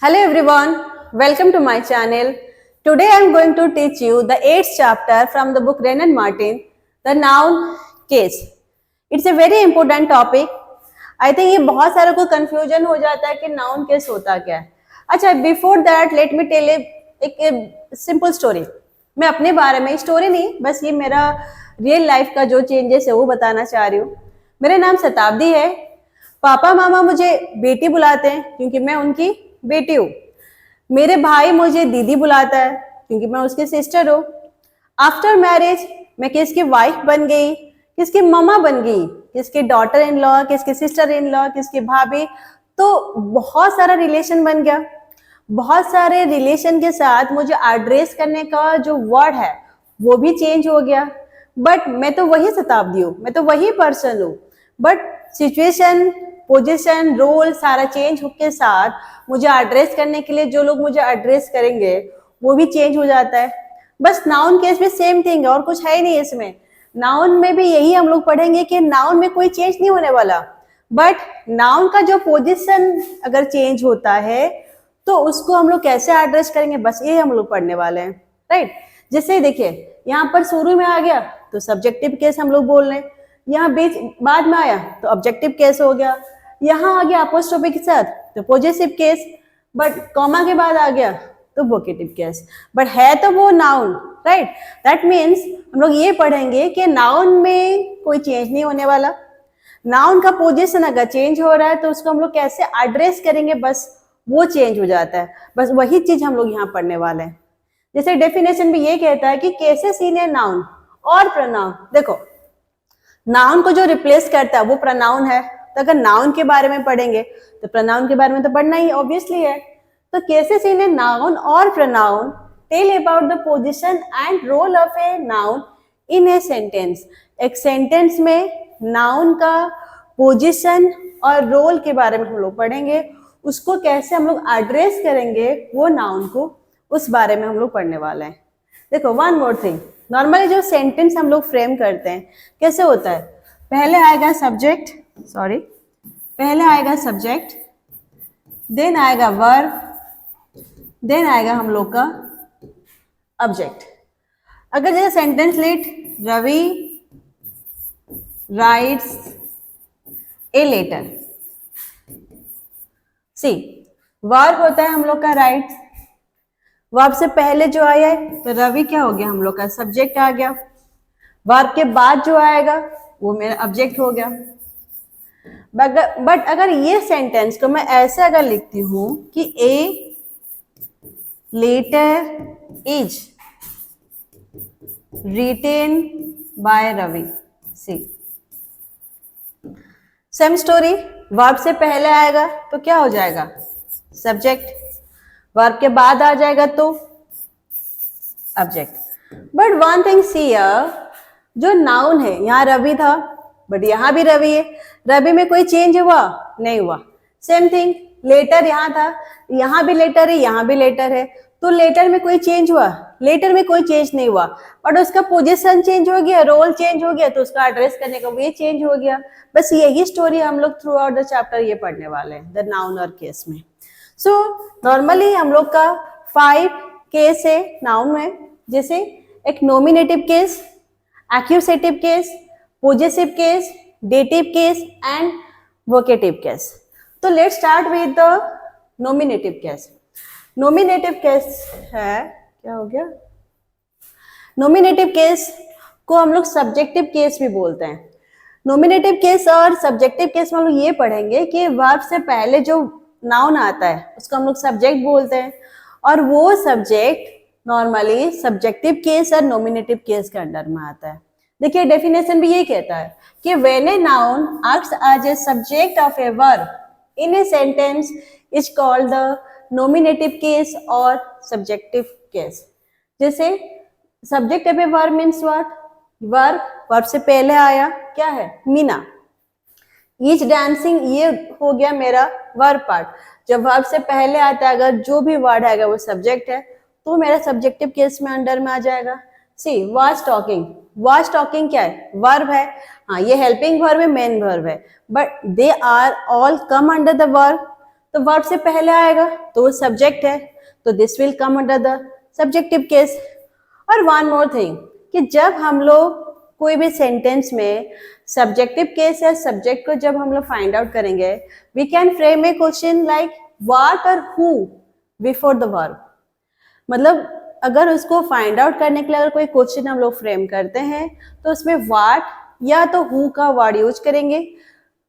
Hello everyone, welcome to my channel. Today I am going to teach you the 8th chapter from the book Wren and Martin, the noun case. It's a very important topic. I think ये बहुत सारे को confusion हो जाता है कि noun case होता क्या है. अच्छा, before that let me tell you एक simple story. मैं अपने बारे में स्टोरी नहीं, बस ये मेरा रियल लाइफ का जो चेंजेस है वो बताना चाह रही हूँ. मेरा नाम शताब्दी है. पापा मामा मुझे बेटी बुलाते हैं क्योंकि मैं उनकी बेटी हूँ. मेरे भाई मुझे दीदी बुलाता है क्योंकि मैं उसकी सिस्टर हूँ. आफ्टर मैरिज मैं किसकी वाइफ बन गई, किसकी ममा बन गई, किसकी डॉटर इन लॉ, किसकी सिस्टर इन लॉ, किसकी भाभी. तो बहुत सारा रिलेशन बन गया. बहुत सारे रिलेशन के साथ मुझे एड्रेस करने का जो वर्ड है वो भी चेंज हो गया. बट मैं तो वही शताब्दी हूँ, मैं तो वही पर्सन हूँ. बट सिचुएशन, पोजीशन, रोल सारा चेंज के साथ मुझे एड्रेस करने के लिए जो लोग मुझे एड्रेस करेंगे वो भी चेंज हो जाता है. बस नाउन केस में सेम थिंग है और कुछ है ही नहीं इसमें. नाउन में भी यही हम लोग पढ़ेंगे कि नाउन में कोई चेंज नहीं होने वाला. बट नाउन का जो पोजीशन अगर चेंज होता है तो उसको हम लोग कैसे एड्रेस करेंगे, बस ये हम लोग पढ़ने वाले हैं. राइट. जैसे देखिए यहाँ पर शुरू में आ गया तो सब्जेक्टिव केस हम लोग बोल रहे हैं. यहाँ बीच बाद में आया तो ऑब्जेक्टिव केस हो गया. यहाँ आ गया अपोस्ट्रोफी के साथ तो पॉजेसिव केस. बट कॉमा के बाद आ गया तो वोकेटिव केस. बट है तो वो नाउन. राइट. दैट मीन्स हम लोग ये पढ़ेंगे कि नाउन में कोई चेंज नहीं होने वाला. नाउन का पोजीशन अगर चेंज हो रहा है तो उसको हम लोग कैसे एड्रेस करेंगे, बस वो चेंज हो जाता है. बस वही चीज हम लोग यहाँ पढ़ने वाले हैं. जैसे डेफिनेशन भी ये कहता है कि केसेस इन ए नाउन और प्रोनाउन. देखो नाउन को जो रिप्लेस करता है वो प्रोनाउन है. तो अगर नाउन के बारे में पढ़ेंगे तो प्रोनाउन के बारे में तो पढ़ना ही ऑब्वियसली है. तो केसेस इन ए नाउन और pronoun tell about the position and role of a noun in a sentence. एक सेंटेंस में नाउन का पोजीशन और रोल के बारे में हम लोग पढ़ेंगे. उसको कैसे हम लोग एड्रेस करेंगे वो नाउन को, उस बारे में हम लोग पढ़ने वाले हैं. देखो वन मोर थिंग, नॉर्मली जो सेंटेंस हम लोग फ्रेम करते हैं कैसे होता है, पहले आएगा सब्जेक्ट, पहले आएगा सब्जेक्ट, देन आएगा वर्ब, देन आएगा हम लोग का ऑब्जेक्ट. अगर जैसे sentence let Ravi writes a letter. See verb होता है हम लोग का राइट्स. वर्ब से पहले जो आया है तो रवि क्या हो गया, हम लोग का सब्जेक्ट आ गया. वर्ब के बाद जो आएगा वो मेरा ऑब्जेक्ट हो गया. बट अगर ये सेंटेंस को मैं ऐसे अगर लिखती हूं कि a letter is written by Ravi. See same story, verb से पहले आएगा तो क्या हो जाएगा सब्जेक्ट, वर्ब के बाद आ जाएगा तो ऑब्जेक्ट. बट वन थिंग सी, जो नाउन है यहाँ रवि था बट यहाँ भी रवि है. रवि में कोई चेंज हुआ नहीं हुआ. सेम थिंग लेटर यहाँ था, यहाँ भी लेटर है, यहाँ भी लेटर है. तो लेटर में कोई चेंज हुआ, लेटर में कोई चेंज नहीं हुआ. बट उसका पोजीशन चेंज हो गया, रोल चेंज हो गया, तो उसका एड्रेस करने का वे चेंज हो गया. बस यही स्टोरी हम लोग थ्रू आउट द चैप्टर ये पढ़ने वाले हैं द नाउन और केस में. सो नॉर्मली हम लोग का 5 केस है नाउन में. जैसे एक nominative case, accusative case, possessive case, dative case and vocative case. तो let's start with the nominative case. Nominative case है, क्या हो गया, नॉमिनेटिव केस को हम लोग सब्जेक्टिव केस भी बोलते हैं. नॉमिनेटिव केस और सब्जेक्टिव केस में हम लोग ये पढ़ेंगे कि वर्ब से पहले जो नाउन आता है उसको हम लोग सब्जेक्ट बोलते हैं और वो सब्जेक्ट नॉर्मली सब्जेक्टिव केस और नॉमिनेटिव केस के अंडर में आता है. देखिए डेफिनेशन भी ये कहता है कि when a noun acts as a subject of a verb in a sentence is called the nominative case और सब्जेक्टिव केस. जैसे subject of a verb means what, verb से पहले आया क्या है मीना. ईच डांसिंग ये हो गया मेरा वर्ब पार्ट. जब वर्ब से पहले आता है अगर जो भी वर्ड आएगा वो सब्जेक्ट है तो मेरा सब्जेक्टिव केस में अंडर में आ जाएगा. She was talking, was talking क्या है, वर्ब है. हाँ ये हेल्पिंग वर्ब है, मेन वर्ब है, but they are all come under the verb. तो वर्ब से पहले आएगा तो वो सब्जेक्ट है, तो this will come under the subjective case. और वन मोर थिंग कि जब हम लोग कोई भी सेंटेंस में सब्जेक्टिव केस या सब्जेक्ट को जब हम लोग फाइंड आउट करेंगे, we can frame a question like what और हु बिफोर द वर्ब। मतलब अगर उसको फाइंड आउट करने के लिए अगर कोई क्वेश्चन हम लोग फ्रेम करते हैं तो उसमें व्हाट या तो हु का वर्ड यूज करेंगे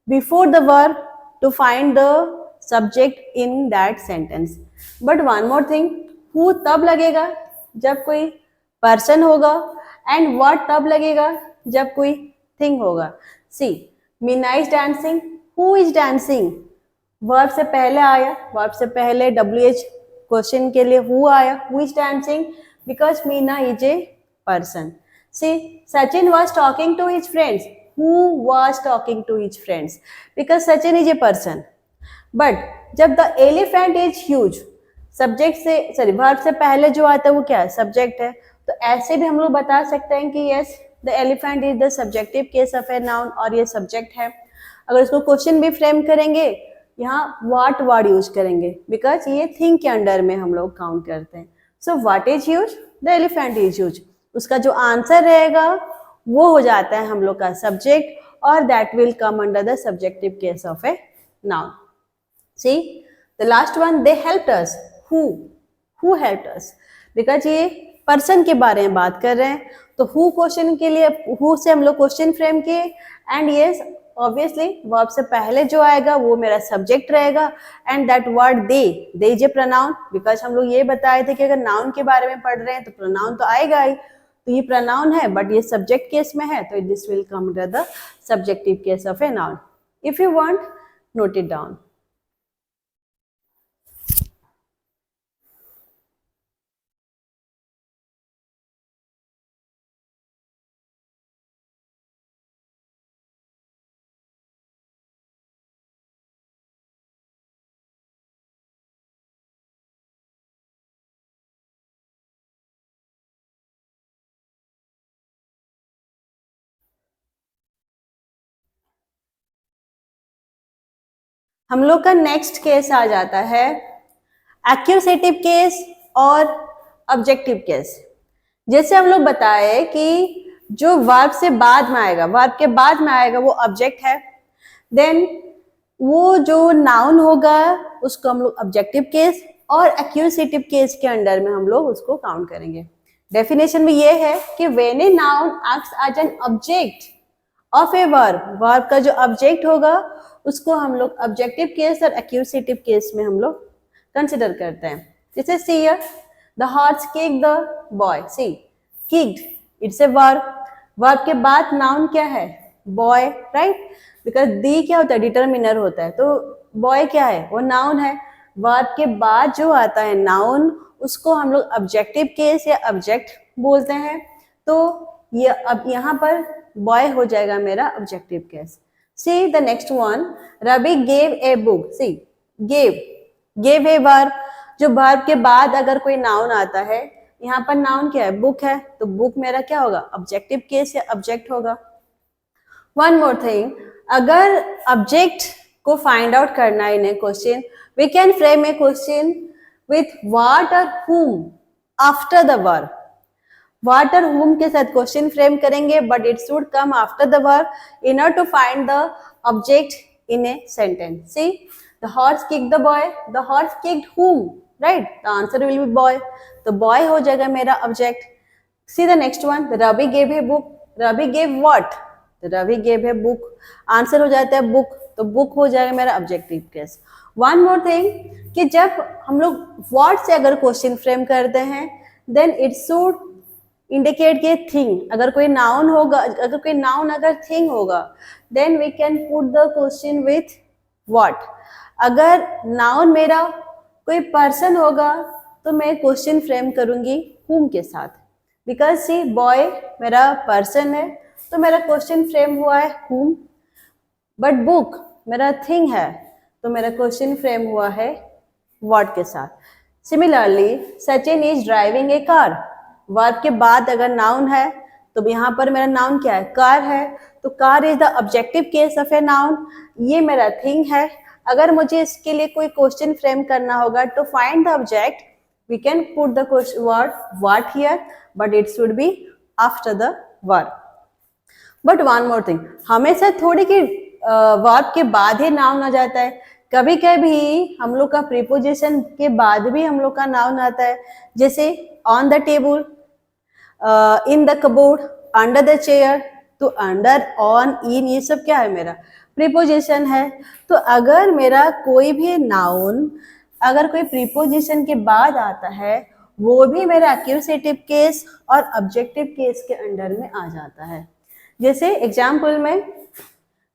before the verb to find the subject in that sentence. But one more thing, who तब लगेगा जब कोई पर्सन होगा एंड व्हाट तब लगेगा जब कोई थिंग होगा। See, Meena is dancing, who is dancing, verb से पहले आया, वर्ब से पहले WH क्वेश्चन के लिए हु आया, who is dancing because Meena is a person. See, Sachin was talking to his friends, who was talking to his friends because Sachin is a person। But जब the elephant is huge, subject से sorry verb से पहले जो आता है वो क्या है, सब्जेक्ट है। तो ऐसे भी हम लोग बता सकते हैं कि yes the elephant is the subjective case of a noun और ये सब्जेक्ट है। अगर इसको क्वेश्चन भी फ्रेम करेंगे, यहाँ व्हाट वर्ड यूज करेंगे बिकॉज ये थिंग के अंडर में हम लोग काउंट करते हैं। So what is huge, the elephant is huge, उसका जो आंसर रहेगा वो हो जाता है हम लोग का सब्जेक्ट और that will come under the subjective case of a noun. See, the last one, they helped us. Who helped us? Because ये पर्सन के बारे में बात कर रहे हैं, तो who क्वेश्चन के लिए who से हम लोग क्वेश्चन फ्रेम किए एंड यस ऑब्वियसली वर्ब से पहले जो आएगा वो मेरा सब्जेक्ट रहेगा and that word they is a pronoun because हम लोग ये बताए थे कि अगर नाउन के बारे में पढ़ रहे हैं तो प्रोनाउन तो आएगा ही, तो ये प्रोनाउन है बट ये सब्जेक्ट केस में है तो this will come under the subjective case of a noun. If you want, note it down. हम लोग का नेक्स्ट केस आ जाता है एक्यूसेटिव केस और ऑब्जेक्टिव केस। जैसे हम लोग बताए कि जो वर्ब से बाद में आएगा, वर्ब के बाद में आएगा वो ऑब्जेक्ट है, देन वो जो नाउन होगा उसको हम लोग ऑब्जेक्टिव केस और एक्यूसेटिव केस के अंडर में हम लोग उसको काउंट करेंगे। डेफिनेशन में ये है कि when a noun acts as an object of a verb, verb का जो ऑब्जेक्ट होगा उसको हम लोग ऑब्जेक्टिव केस और एक्यूसेटिव केस में हम लोग कंसिडर करते हैं। जैसे see here, the horse kicked the boy, see kicked it's a verb, verb के बाद नाउन क्या है, बॉय, राइट, बिकॉज दी क्या होता है, डिटरमिनर होता है, तो बॉय क्या है, वो नाउन है। वर्ब के बाद जो आता है नाउन उसको हम लोग ऑब्जेक्टिव केस या ऑब्जेक्ट बोलते हैं, तो ये अब यहाँ पर बॉय हो जाएगा मेरा objective case. See the next one, Ravi gave a book, see gave a verb, जो वर्ब के बाद अगर कोई नाउन आता है, यहाँ पर नाउन क्या है, बुक है, तो बुक मेरा क्या होगा, ऑब्जेक्टिव केस या ऑब्जेक्ट होगा। वन मोर थिंग, अगर ऑब्जेक्ट को फाइंड आउट करना है in a question, we can frame a question with what और whom after the verb. What और whom के साथ क्वेश्चन फ्रेम करेंगे but it should come after the verb in order to find the object in a sentence. See, the horse kicked the boy, the horse kicked whom, right, the answer will be boy, तो boy हो जाएगा मेरा object. See the next one, the Ravi gave a book, Ravi gave what, the Ravi gave a book, answer हो जाता है book, तो book हो जाएगा मेरा objective case. One more thing कि जब हम लोग व्हाट से अगर क्वेश्चन फ्रेम करते हैं देन इट शुड इंडिकेट के थिंग, अगर कोई नाउन होगा, अगर कोई नाउन अगर थिंग होगा then we can put the question with what. अगर नाउन मेरा कोई पर्सन होगा तो मैं क्वेश्चन फ्रेम करूंगी whom के साथ, बिकॉज सी बॉय मेरा पर्सन है तो मेरा क्वेश्चन फ्रेम हुआ है whom, बट बुक मेरा थिंग है तो मेरा क्वेश्चन फ्रेम हुआ है व्हाट के साथ। Similarly Sachin is driving A car, verb के बाद अगर नाउन है तो यहाँ पर मेरा नाउन क्या है, कार है, तो car is the objective case of a noun, ये मेरा थिंग है अगर मुझे इसके लिए कोई क्वेश्चन फ्रेम करना होगा to find the object, we can put the word what here, but it should be after the verb. But one more thing, हमेशा थोड़ी कि वर्ब के बाद ही नाउन आ जाता है. कभी कभी हम लोग का प्रीपोजिशन के बाद भी हम लोग का नाउन आता है. जैसे on the table, in the cupboard, under the chair. तो अंडर, ऑन, इन, ये सब क्या है, मेरा प्रीपोजिशन है. तो अगर मेरा कोई भी नाउन अगर कोई प्रीपोजिशन के बाद आता है, वो भी मेरा एक्यूसेटिव केस और ऑब्जेक्टिव केस के अंडर में आ जाता है. जैसे एग्जाम्पल में,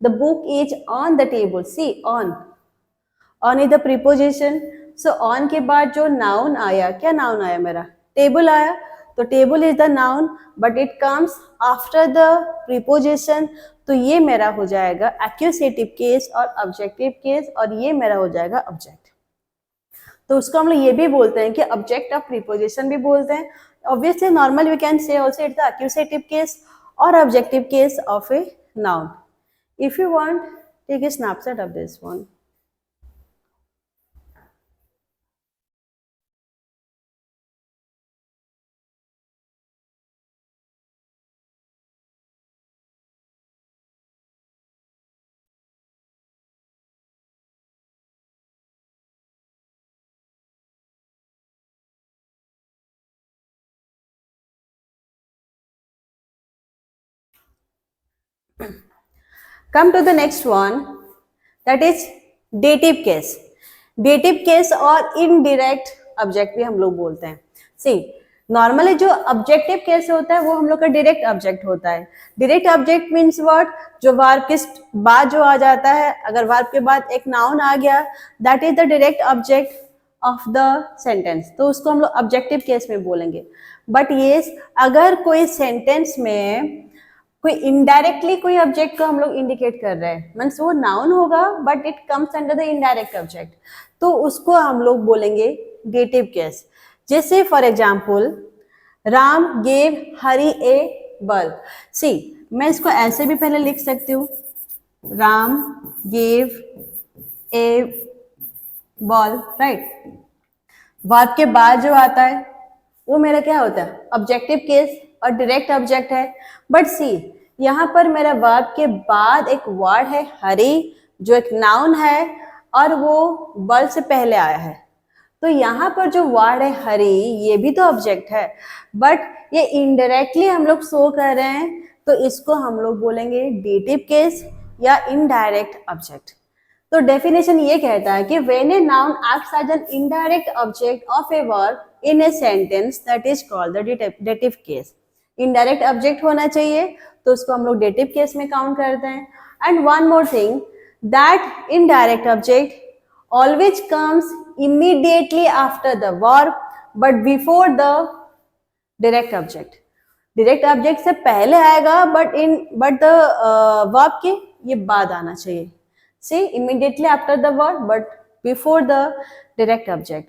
the book is on the table. See, on is the preposition. So on के बाद जो नाउन आया, क्या नाउन आया, मेरा टेबल आया. तो table is the noun, but it comes after the preposition. तो ये मेरा हो जाएगा एक्यूसेटिव केस और ऑब्जेक्टिव केस, और ये मेरा हो जाएगा ऑब्जेक्ट. तो उसको हम लोग ये भी बोलते हैं कि ऑब्जेक्ट ऑफ प्रीपोजिशन भी बोलते हैं. Obviously normal we can say also it's the accusative case or objective case of a noun. If you want, take a snapshot of this one. Come to the next one, that is dative case. Dative case और indirect object भी हम लोग बोलते हैं. See, normally जो objective case होता है वो हम लोग का डायरेक्ट ऑब्जेक्ट होता है. डायरेक्ट ऑब्जेक्ट मीन्स व्हाट, जो वर्ब के बाद जो आ जाता है. अगर वर्ब के बाद एक नाउन आ गया, that is the direct object of the sentence. तो उसको हम लोग ऑब्जेक्टिव केस में बोलेंगे. बट ये अगर कोई सेंटेंस में कोई इनडायरेक्टली कोई ऑब्जेक्ट को हम लोग इंडिकेट कर रहे हैं, मीन्स वो नाउन होगा but it comes under the indirect object, तो उसको हम लोग बोलेंगे डेटिव केस. जैसे for example, Ram gave Hari a bulb. See, मैं इसको ऐसे भी पहले लिख सकती हूँ, Ram gave a ball, right. Verb के बाद जो आता है वो मेरा क्या होता है, ऑब्जेक्टिव केस और डायरेक्ट ऑब्जेक्ट है. बट सी, यहाँ पर मेरा वर्ब के बाद एक वर्ड है हरी, जो एक नाउन है, और वो बल से पहले आया है. तो यहाँ पर जो वर्ड है हरी, ये भी तो ऑब्जेक्ट है, बट ये इनडायरेक्टली हम लोग शो कर रहे हैं, तो इसको हम लोग बोलेंगे डेटिव केस या इनडायरेक्ट ऑब्जेक्ट. तो डेफिनेशन ये कहता है कि when a noun acts as an indirect object of a verb in a sentence, that is called the dative case. Indirect object होना चाहिए, तो उसको हम लोग डेटिव केस में काउंट करते हैं. And one more thing, that indirect object always comes immediately after the verb but before the direct object. direct object से पहले आएगा but the verb के ये बाद आना चाहिए. See, immediately after the verb but before the direct object.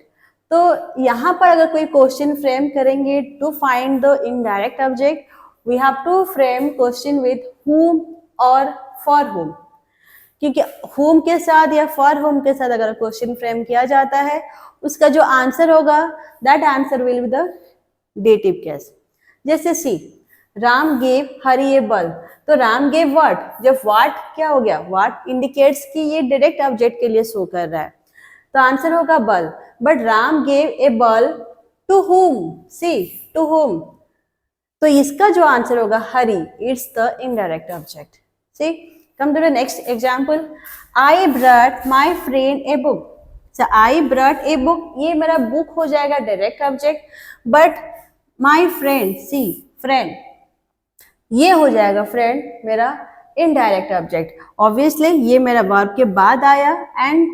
तो यहाँ पर अगर कोई क्वेश्चन फ्रेम करेंगे to find the indirect object, we have to frame question with whom or for whom. क्योंकि whom के साथ या for whom के साथ अगर क्वेश्चन फ्रेम किया जाता है, उसका जो आंसर होगा that answer will be the dative case. जैसे सी, Ram gave Hari a bulb. तो राम गेव व्हाट, जब व्हाट क्या हो गया, व्हाट इंडिकेट्स कि ये डायरेक्ट ऑब्जेक्ट के लिए शो कर रहा है, तो आंसर होगा bulb. But Ram gave a bulb to whom, see, to whom, तो इसका जो आंसर होगा Hari, it's the indirect object. See, come to the next example. I brought my friend a book. So I brought a book, ये मेरा book हो जाएगा direct object. But my friend, see, friend, ये हो जाएगा friend मेरा indirect object. Obviously ये मेरा वर्ब के बाद आया एंड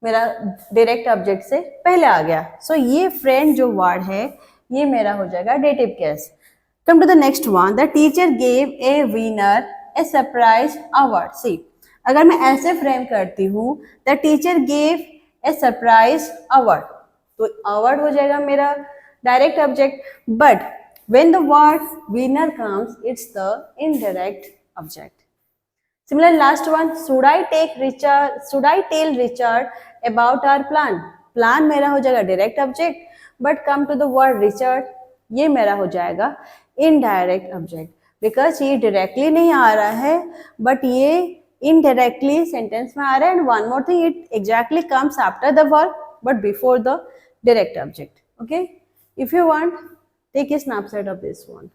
मेरा डायरेक्ट ऑब्जेक्ट से पहले आ गया. सो ये फ्रेंड जो वर्ड है ये मेरा हो जाएगा dative case. Come to the next one, the teacher gave a winner a surprise award. See, अगर मैं ऐसे फ्रेम करती हूँ, the teacher gave a surprise award, तो अवार्ड हो जाएगा मेरा direct object. But when the word winner comes, it's the indirect object. Similar last one, should I tell Richard about our plan? Plan मेरा हो जाएगा direct object, but come to the word Richard, ये मेरा हो जाएगा indirect object, because ये directly नहीं आ रहा है, but ये indirectly sentence में आ रहा है. And one more thing, it exactly comes after the verb, but before the direct object. Okay, if you want, take a snapshot of this one.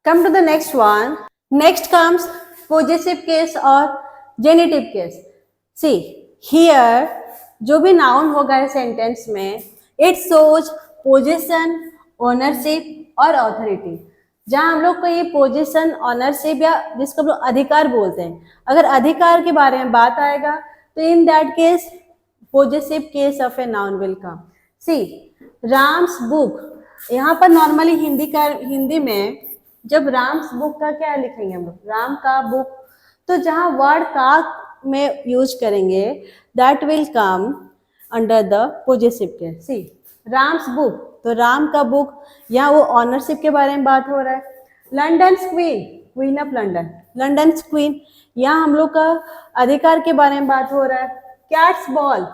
Come to the next one. Next comes possessive case or genitive case. See, here जो भी noun होगा इस sentence में, it shows possession, ownership और authority. जहाँ हम लोग को ये पोजीशन, ऑनरशिप या जिसको हम लोग अधिकार बोलते हैं, अगर अधिकार के बारे में बात आएगा तो in that case possessive case of a noun will come. See, Ram's book, यहाँ पर नॉर्मली हिंदी में जब राम्स बुक का क्या लिखेंगे हम लोग, राम का बुक, तो जहाँ वर्ड का में यूज करेंगे that will come under the possessive case. See, Ram's book, तो राम का बुक, यहाँ वो ऑनरशिप के बारे में बात हो रहा है. London queen, queen of London, London queen, यहाँ हम लोग का अधिकार के बारे में बात हो रहा है. Cat's ball,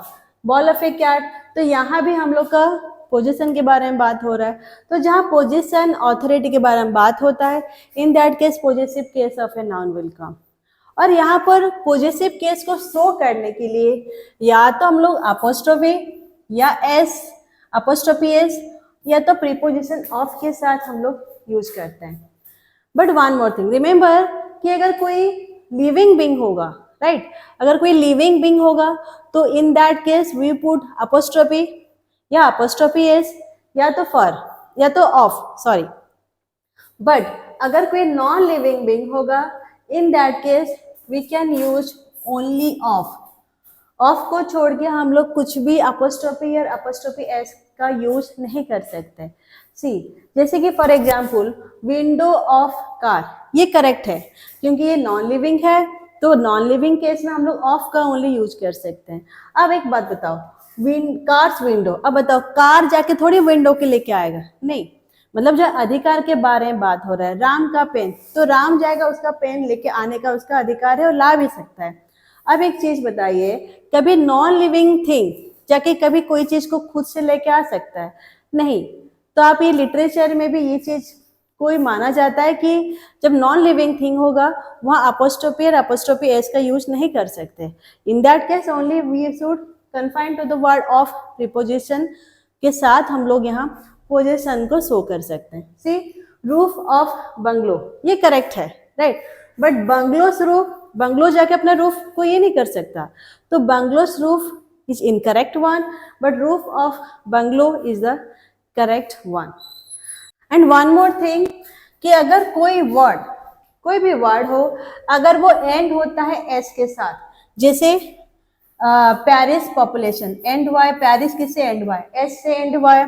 ball of a cat, तो यहाँ भी हम लोग का पोजीशन के बारे में बात हो रहा है. तो जहाँ पोजीशन, ऑथोरिटी के बारे में बात होता है, इन that case possessive case of a noun will come. और यहाँ पर पोजेसिव केस को शो करने के लिए या तो हम लोग अपोस्ट्रोफी या एस, अपोस्ट्रोफी एस, या तो प्रीपोजिशन ऑफ के साथ हम लोग यूज करते हैं. But one more thing, remember कि अगर कोई लिविंग बीइंग होगा, राइट, अगर कोई लिविंग बीइंग होगा तो in that case we put apostrophe या अपोस्ट्रोफी एस या तो फॉर या तो ऑफ, सॉरी. बट अगर कोई नॉन लिविंग बीइंग होगा, in that case we can use only of. Of को छोड़ के हम लोग कुछ भी अपोस्ट्रोफी या अपोस्ट्रोफी एस का यूज नहीं कर सकते. सी, जैसे कि for example window of car, ये करेक्ट है क्योंकि ये नॉन लिविंग है, तो नॉन लिविंग केस में हम लोग ऑफ का ओनली यूज कर सकते हैं. अब एक बात बताओ, कार्स विंडो, अब बताओ कार जाके थोड़ी विंडो के लेके आएगा, नहीं, मतलब जो अधिकार के बारे में बात हो रहा है. राम का पेन, तो राम जाएगा, उसका पेन लेके आने का उसका अधिकार है और ला भी सकता है. अब एक चीज बताइए, कभी नॉन लिविंग थिंग जाके कभी कोई चीज को खुद से लेके आ सकता है? नहीं. तो आप ये लिटरेचर में भी ये चीज कोई माना जाता है कि जब नॉन लिविंग थिंग होगा वहाँ अपोस्ट्रोफी और अपोस्ट्रोफी एस का यूज नहीं कर सकते. In that case only we should confine to the word of preposition के साथ हम लोग यहाँ पोजीशन को शो कर सकते हैं. सी, रूफ ऑफ बंगलो, ये करेक्ट है, right, but bungalows roof, bungalow जाके अपना रूफ को ये नहीं कर सकता, तो bungalows roof is incorrect one, but roof of bungalow is the correct one. And one more thing कि अगर कोई वर्ड, कोई भी वर्ड हो, अगर वो एंड होता है एस के साथ, जैसे Paris population, end why, Paris किससे एंड वाई, एस से एंड वाई.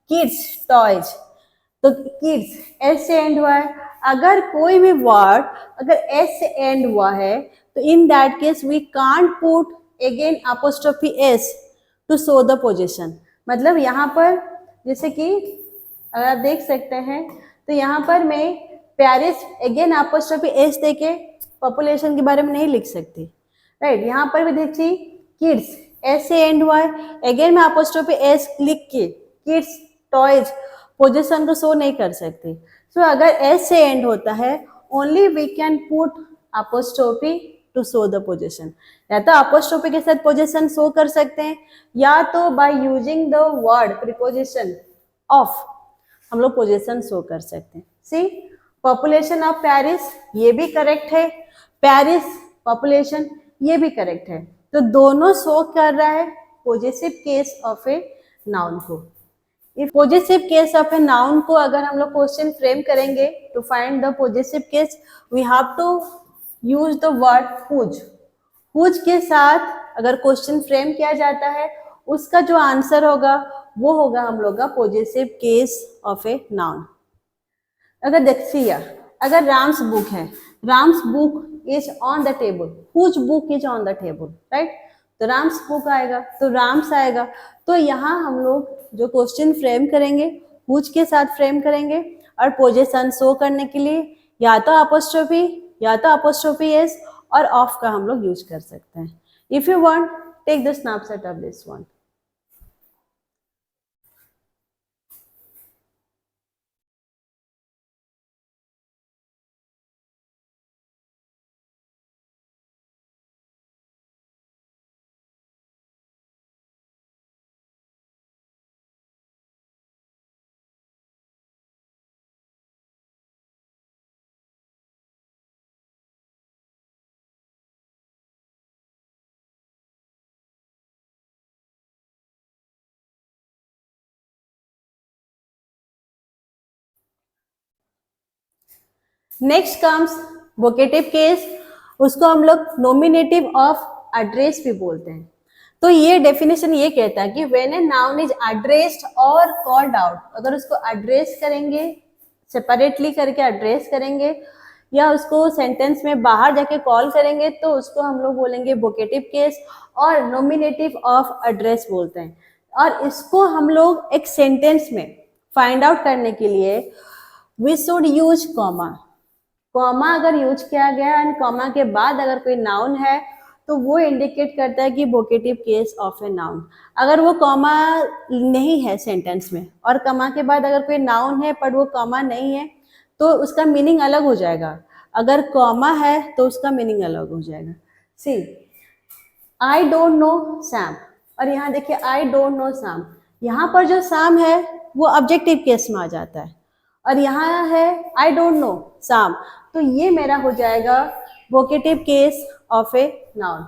किड्स टॉयज, तो किड्स एस से एंड हुआ है. अगर कोई भी वर्ड अगर एस से एंड हुआ है तो in that case we can't put again apostrophe s to show the position. मतलब यहाँ पर जैसे कि अगर आप देख सकते हैं तो यहाँ पर मैं पेरिस अगेन अपोस्ट्रोफी एस देके पॉपुलेशन के बारे में नहीं लिख सकती, राइट. यहाँ पर भी देखिए किड्स एस से एंड हुआ है, अगेन मैं अपोस्ट्रोफी एस लिख के किड्स टॉयज पोजीशन को शो नहीं कर सकती. सो अगर एस से एंड होता है only we can put apostrophe to show the position. या तो अपोस्ट्रोफी के साथ पोजीशन शो कर सकते हैं या तो by using the word preposition of हम लोग पोजीशन शो कर सकते हैं. सी, पॉपुलेशन ऑफ पेरिस, ये भी करेक्ट है, पेरिस पॉपुलेशन, ये भी करेक्ट है. तो दोनों शो कर रहा है possessive case of a noun को. If positive case of a noun को अगर हम लोग क्वेश्चन फ्रेम करेंगे to find the positive case we have to use the word whose. Whose के साथ अगर क्वेश्चन फ्रेम किया जाता है उसका जो आंसर होगा वो होगा हम लोग का positive case of a noun. अगर देखिए अगर राम्स बुक है, Ram's book is on the table, whose book is on the table, right, तो राम्स बुक आएगा तो राम्स आएगा। तो यहाँ हम लोग जो क्वेश्चन फ्रेम करेंगे हुज के साथ फ्रेम करेंगे और पोजीशन शो करने के लिए या तो अपोस्ट्रोफी एस और ऑफ का हम लोग यूज कर सकते हैं। If you want take the snapshot of this one. Next comes vocative case, उसको हम लोग नॉमिनेटिव ऑफ एड्रेस भी बोलते हैं। तो ये डेफिनेशन ये कहता है कि when a noun is addressed और कॉल्ड आउट, अगर उसको एड्रेस करेंगे सेपरेटली करके एड्रेस करेंगे या उसको सेंटेंस में बाहर जाके कॉल करेंगे तो उसको हम लोग बोलेंगे वोकेटिव केस और नॉमिनेटिव ऑफ एड्रेस बोलते हैं। और इसको हम लोग एक सेंटेंस में फाइंड आउट करने के लिए we should use comma. Comma अगर यूज किया गया एंड कॉमा के बाद अगर कोई नाउन है तो वो इंडिकेट करता है कि vocative case of a noun. अगर वो कॉमा नहीं है सेंटेंस में और कॉमा के बाद अगर कोई नाउन है पर वो कॉमा नहीं है तो उसका मीनिंग अलग हो जाएगा। अगर कॉमा है तो उसका मीनिंग अलग हो जाएगा। सी आई डोंट नो सैम, और यहाँ देखिए आई डोंट नो सैम, यहाँ पर जो सैम है वो ऑब्जेक्टिव केस में आ जाता है और यहाँ है आई डोंट नो सैम, तो ये मेरा हो जाएगा vocative case of a noun.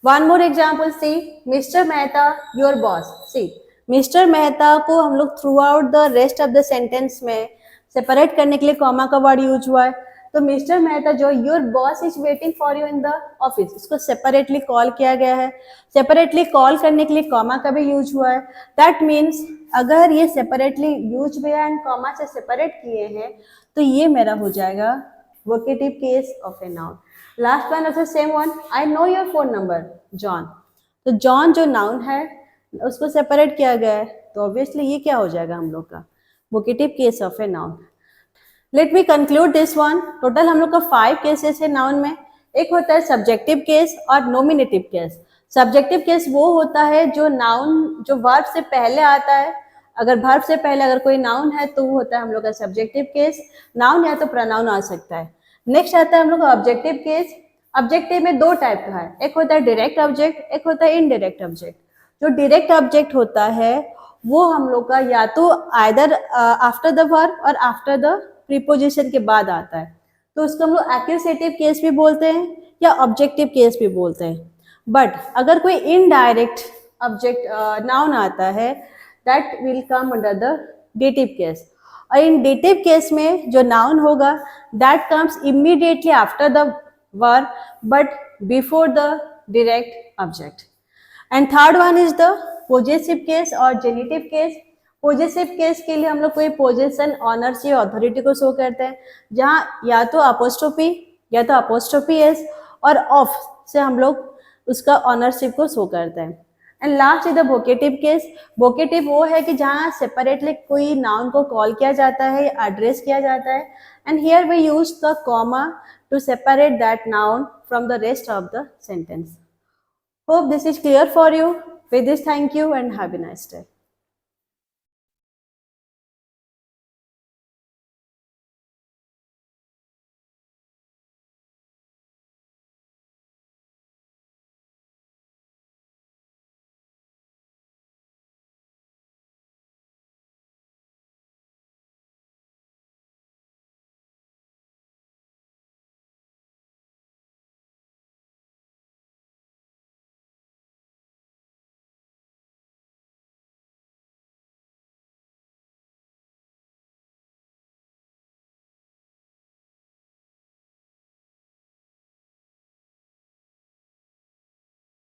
One more example, see mister Mehta your boss. See mister Mehta को हम लोग throughout the rest of the sentence में सेपरेट करने के लिए कॉमा का वर्ड यूज हुआ है। तो मिस्टर मेहता जो your boss is waiting for you in the office, इसको सेपरेटली कॉल किया गया है। सेपरेटली कॉल करने के लिए कॉमा का भी यूज हुआ है। दैट मीन्स अगर ये सेपरेटली यूज हुआ है एंड कॉमा से सेपरेट किए हैं तो ये मेरा हो जाएगा vocative case of a noun. Last one of the same one, I know your phone number John. तो जॉन जो नाउन है उसको सेपरेट किया गया है तो ऑब्वियसली ये क्या हो जाएगा हम लोग का vocative case of a noun. Let me conclude this one. Total हम लोग का 5 केसेस है नाउन में। एक होता है सब्जेक्टिव केस और नॉमिनेटिव केस। सब्जेक्टिव केस वो होता है जो नाउन जो वर्ब से पहले आता है, अगर वर्ब से पहले अगर कोई नाउन है तो वो होता है हम लोग का सब्जेक्टिव केस। नाउन या तो प्रोनाउन आ सकता है। नेक्स्ट आता है हम लोग का ऑब्जेक्टिव केस। ऑब्जेक्टिव में 2 टाइप का है, एक होता है डायरेक्ट ऑब्जेक्ट, एक होता है इनडायरेक्ट ऑब्जेक्ट। जो डायरेक्ट ऑब्जेक्ट होता है वो हम लोग का या तो आइदर आफ्टर द वर्ब और आफ्टर द प्रीपोजिशन के बाद आता है, तो उसको हम लोग एक्यूसेटिव केस भी बोलते हैं या ऑब्जेक्टिव केस भी बोलते हैं। बट अगर कोई इनडायरेक्ट ऑब्जेक्ट नाउन आता है that will come under the dative case. और इन डेटिव केस में जो नाउन होगा that comes immediately after the verb but before the direct object. And third one is the possessive case और जेनिटिव case. Possessive case के लिए हम लोग कोई पोजेशन ऑनर्स या अथॉरिटी को शो करते हैं, जहाँ या तो अपोस्ट्रोफी एस और ऑफ से हम लोग उसका ऑनरशिप को शो करते हैं। And last is the vocative case. Vocative वो है कि जहाँ सेपरेटली कोई नाउन को कॉल किया जाता है या एड्रेस किया जाता है and here we use the comma to separate that noun from the rest of the sentence. Hope this is clear for you. With this, thank you and have a nice day.